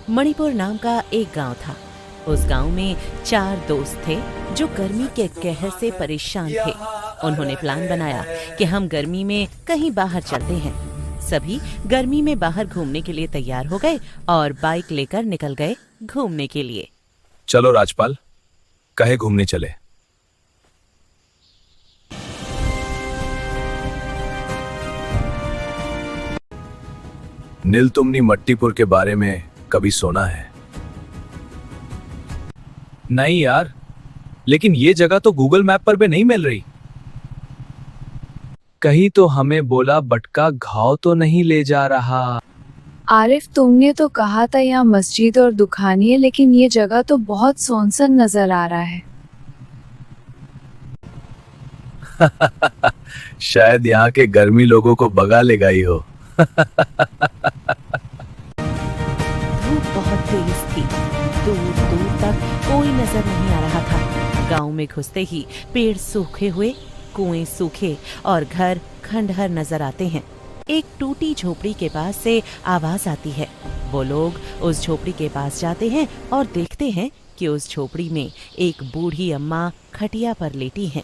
मणिपुर नाम का एक गांव था। उस गांव में 4 दोस्त थे जो गर्मी के कहर से परेशान थे। उन्होंने प्लान बनाया कि हम गर्मी में कहीं बाहर चलते हैं। सभी गर्मी में बाहर घूमने के लिए तैयार हो गए और बाइक लेकर निकल गए घूमने के लिए। चलो राजपाल, कहे घूमने चले। नील, तुमने मट्टीपुर के बारे में कभी सुना है? नहीं यार, लेकिन ये जगह तो गूगल मैप पर भी नहीं मिल रही। कहीं तो हमें बोला बटका घाव तो नहीं ले जा रहा। आरिफ, तुमने तो कहा था यहाँ मस्जिद और दुकानें है, लेकिन ये जगह तो बहुत सुनसान नजर आ रहा है। शायद यहाँ के गर्मी लोगों को भगा ले गई हो। धूप बहुत तेज थी। दूर दूर तक कोई नजर नहीं आ रहा था। गांव में घुसते ही पेड़ सूखे हुए, कुएं सूखे और घर खंडहर नजर आते हैं। एक टूटी झोपड़ी के पास से आवाज आती है। वो लोग उस झोपड़ी के पास जाते हैं और देखते हैं कि उस झोपड़ी में एक बूढ़ी अम्मा खटिया पर लेटी हैं।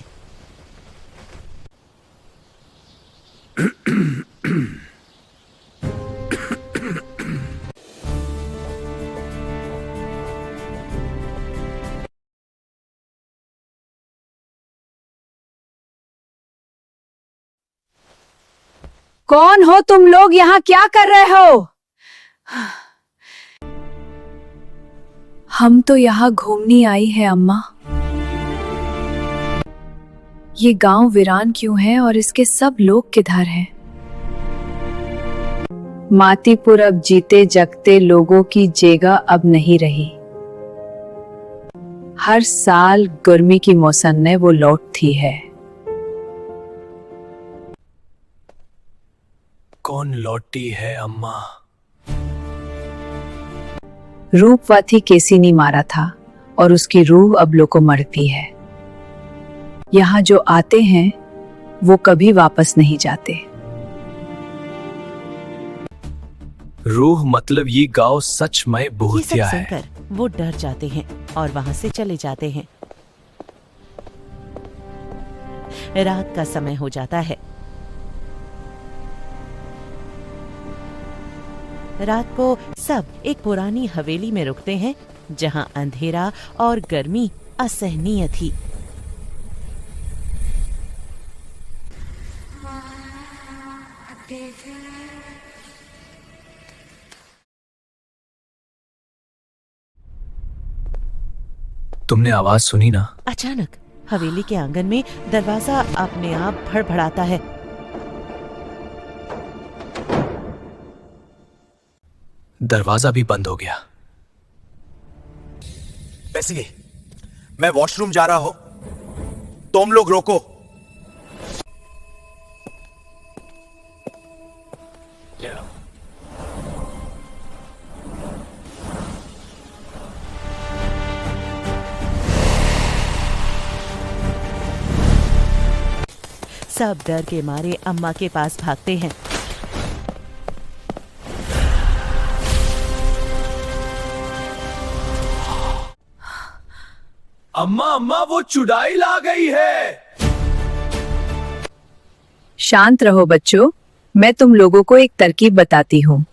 कौन हो तुम लोग? यहाँ क्या कर रहे हो? हम तो यहाँ घूमने आई है अम्मा। ये गांव वीरान क्यों है और इसके सब लोग किधर हैं? मातीपुर अब जीते जगते लोगों की जगह अब नहीं रही। हर साल गर्मी की मौसम में वो लौटती है। कौन लौटी है अम्मा? रूपवती केसी ने मारा था और उसकी रूह अब लोगों को मरती है। यहाँ जो आते हैं वो कभी वापस नहीं जाते। रूह मतलब ये गांव सच में ये सब भूतिया है। सुनकर वो डर जाते हैं और वहां से चले जाते हैं। रात का समय हो जाता है। रात को सब एक पुरानी हवेली में रुकते हैं जहां अंधेरा और गर्मी असहनीय थी। तुमने आवाज सुनी ना? अचानक हवेली के आंगन में दरवाजा अपने आप भड़भड़ाता है। दरवाजा भी बंद हो गया। बैसिए, मैं वॉशरूम जा रहा हूं, तुम लोग रोको। सब डर के मारे अम्मा के पास भागते हैं। अम्मा अम्मा, वो चुड़ैल आ गई है। शांत रहो बच्चों, मैं तुम लोगों को एक तरकीब बताती हूँ।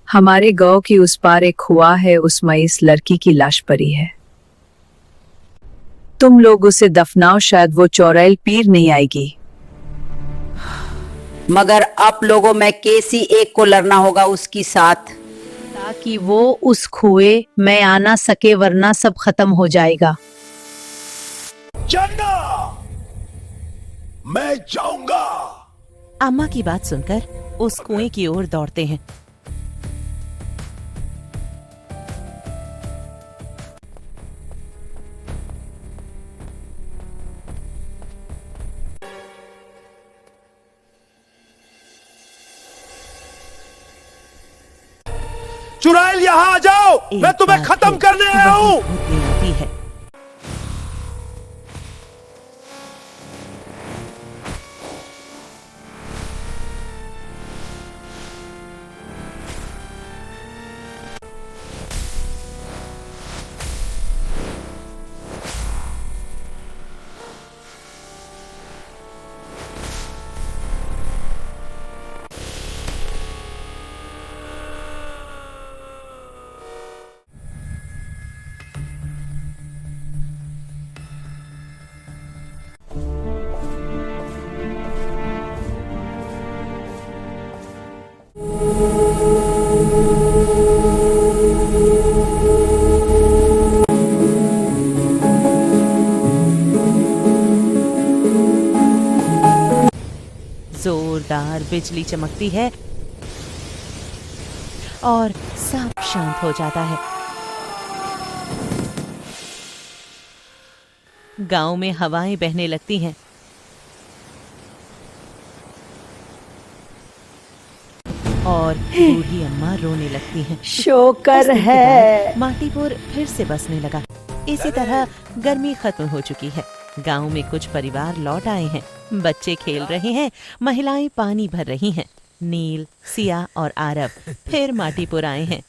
हमारे गांव की उस पार एक कुआं है, उसमें इस लड़की की लाश पड़ी है। तुम लोग उसे दफनाओ, शायद वो चुड़ैल पीर नहीं आएगी। मगर आप लोगों में किसी एक को लड़ना होगा उसकी साथ, ताकि वो उस कुएं में आ ना सके, वरना सब खत्म हो जाएगा। चन्ना, मैं जाऊंगा। अम्मा की बात सुनकर उस कुएं की ओर दौड़ते हैं। चुड़ैल, यहां आ जाओ, मैं तुम्हें खत्म करने आया हूं। आती है। जोरदार बिजली चमकती है और सब शांत हो जाता है। गांव में हवाएं बहने लगती हैं और बूढ़ी अम्मा रोने लगती हैं। शोकर कुछ दिन के है। बाद माटीपुर फिर से बसने लगा। इसी तरह गर्मी खत्म हो चुकी है। गांव में कुछ परिवार लौट आए हैं। बच्चे खेल रहे हैं, महिलाएं पानी भर रही हैं। नील, सिया और आरव फिर माटीपुर आए हैं।